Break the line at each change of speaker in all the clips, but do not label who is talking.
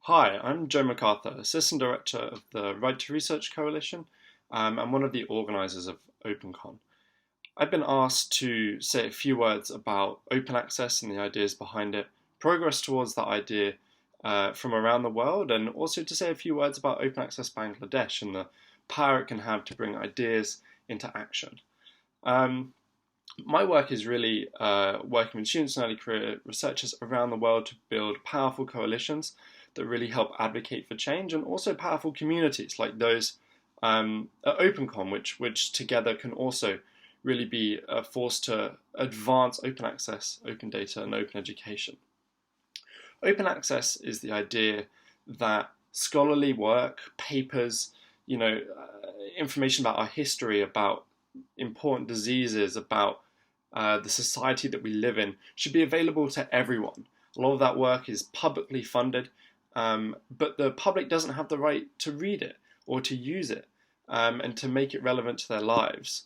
Hi, I'm Joe MacArthur, Assistant Director of the Right to Research Coalition, and one of the organisers of OpenCon. I've been asked to say a few words about open access and the ideas behind it, progress towards that idea from around the world, and also to say a few words about Open Access Bangladesh and the power it can have to bring ideas into action. My work is really working with students and early career researchers around the world to build powerful coalitions that really help advocate for change, and also powerful communities like those at OpenCon, which together can also really be a force to advance open access, open data, and open education. Open access is the idea that scholarly work, papers, information about our history, about important diseases, about the society that we live in, should be available to everyone. A lot of that work is publicly funded, but the public doesn't have the right to read it or to use it and to make it relevant to their lives.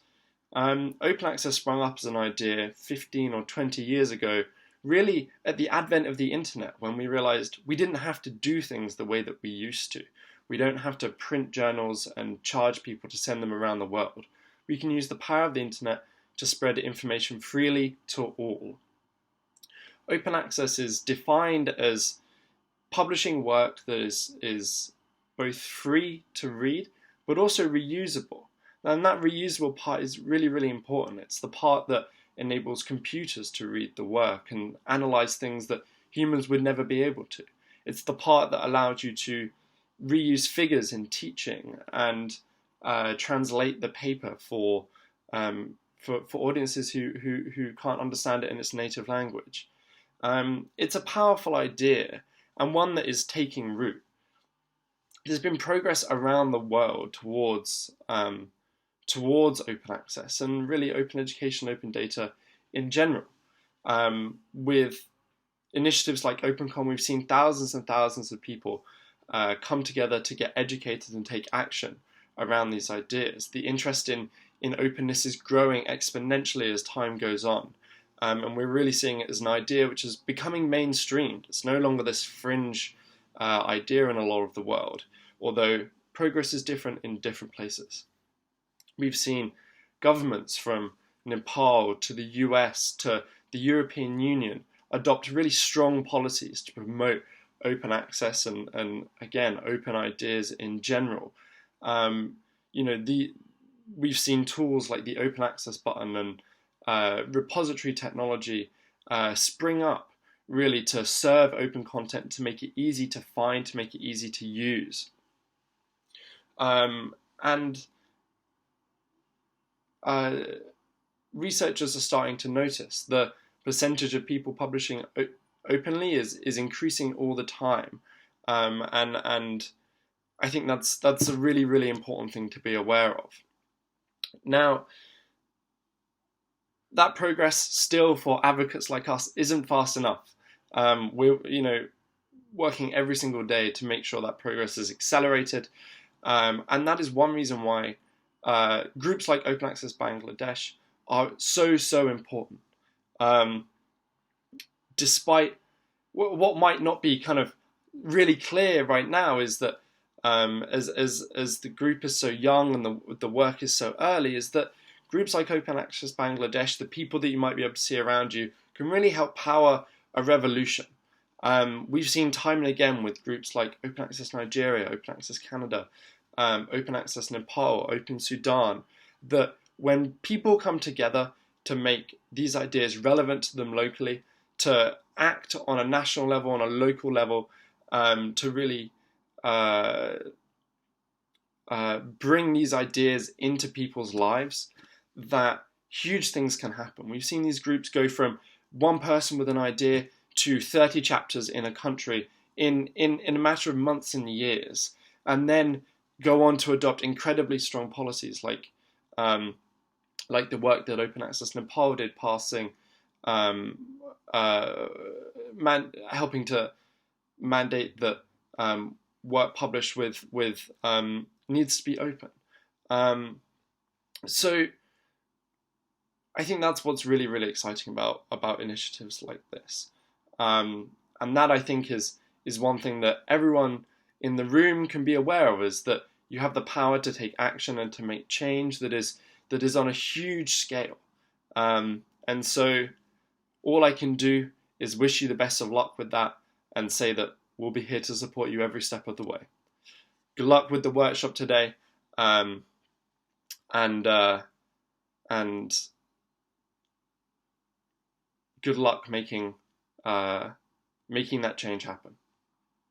Open access sprung up as an idea 15 or 20 years ago, really at the advent of the internet, when we realized we didn't have to do things the way that we used to. We don't have to print journals and charge people to send them around the world. We can use the power of the internet to spread information freely to all. Open access is defined as publishing work that is both free to read, but also reusable. And that reusable part is really, really important. It's the part that enables computers to read the work and analyze things that humans would never be able to. It's the part that allows you to reuse figures in teaching and translate the paper for audiences who can't understand it in its native language. It's a powerful idea, and one that is taking root. There's been progress around the world towards open access and really open education, open data in general. With initiatives like OpenCon, we've seen thousands and thousands of people come together to get educated and take action around these ideas. The interest in openness is growing exponentially as time goes on. And we're really seeing it as an idea which is becoming mainstreamed. It's no longer this fringe idea in a lot of the world, although progress is different in different places. We've seen governments from Nepal to the US to the European Union adopt really strong policies to promote open access and again, open ideas in general. We've seen tools like the open access button and repository technology spring up really to serve open content, to make it easy to find, to make it easy to use. Researchers are starting to notice the percentage of people publishing openly is increasing all the time, and I think that's a really, really important thing to be aware of. Now, that progress still for advocates like us isn't fast enough. We're working every single day to make sure that progress is accelerated, and that is one reason why groups like Open Access Bangladesh are so important. Despite what might not be kind of really clear right now, is that as the group is so young and the work is so early, is that groups like Open Access Bangladesh, the people that you might be able to see around you, can really help power a revolution. We've seen time and again with groups like Open Access Nigeria, Open Access Canada, Open Access Nepal, Open Sudan, that when people come together to make these ideas relevant to them locally, to act on a national level, on a local level, to really bring these ideas into people's lives, that huge things can happen. We've seen these groups go from one person with an idea to 30 chapters in a country in a matter of months and years, and then go on to adopt incredibly strong policies like the work that Open Access Nepal did, passing helping to mandate that work published with needs to be open. So I think that's what's really, really exciting about initiatives like this. And that, I think, is is one thing that everyone in the room can be aware of, is that you have the power to take action and to make change that is on a huge scale. And so all I can do is wish you the best of luck with that and say that we'll be here to support you every step of the way. Good luck with the workshop today, and good luck making that change happen.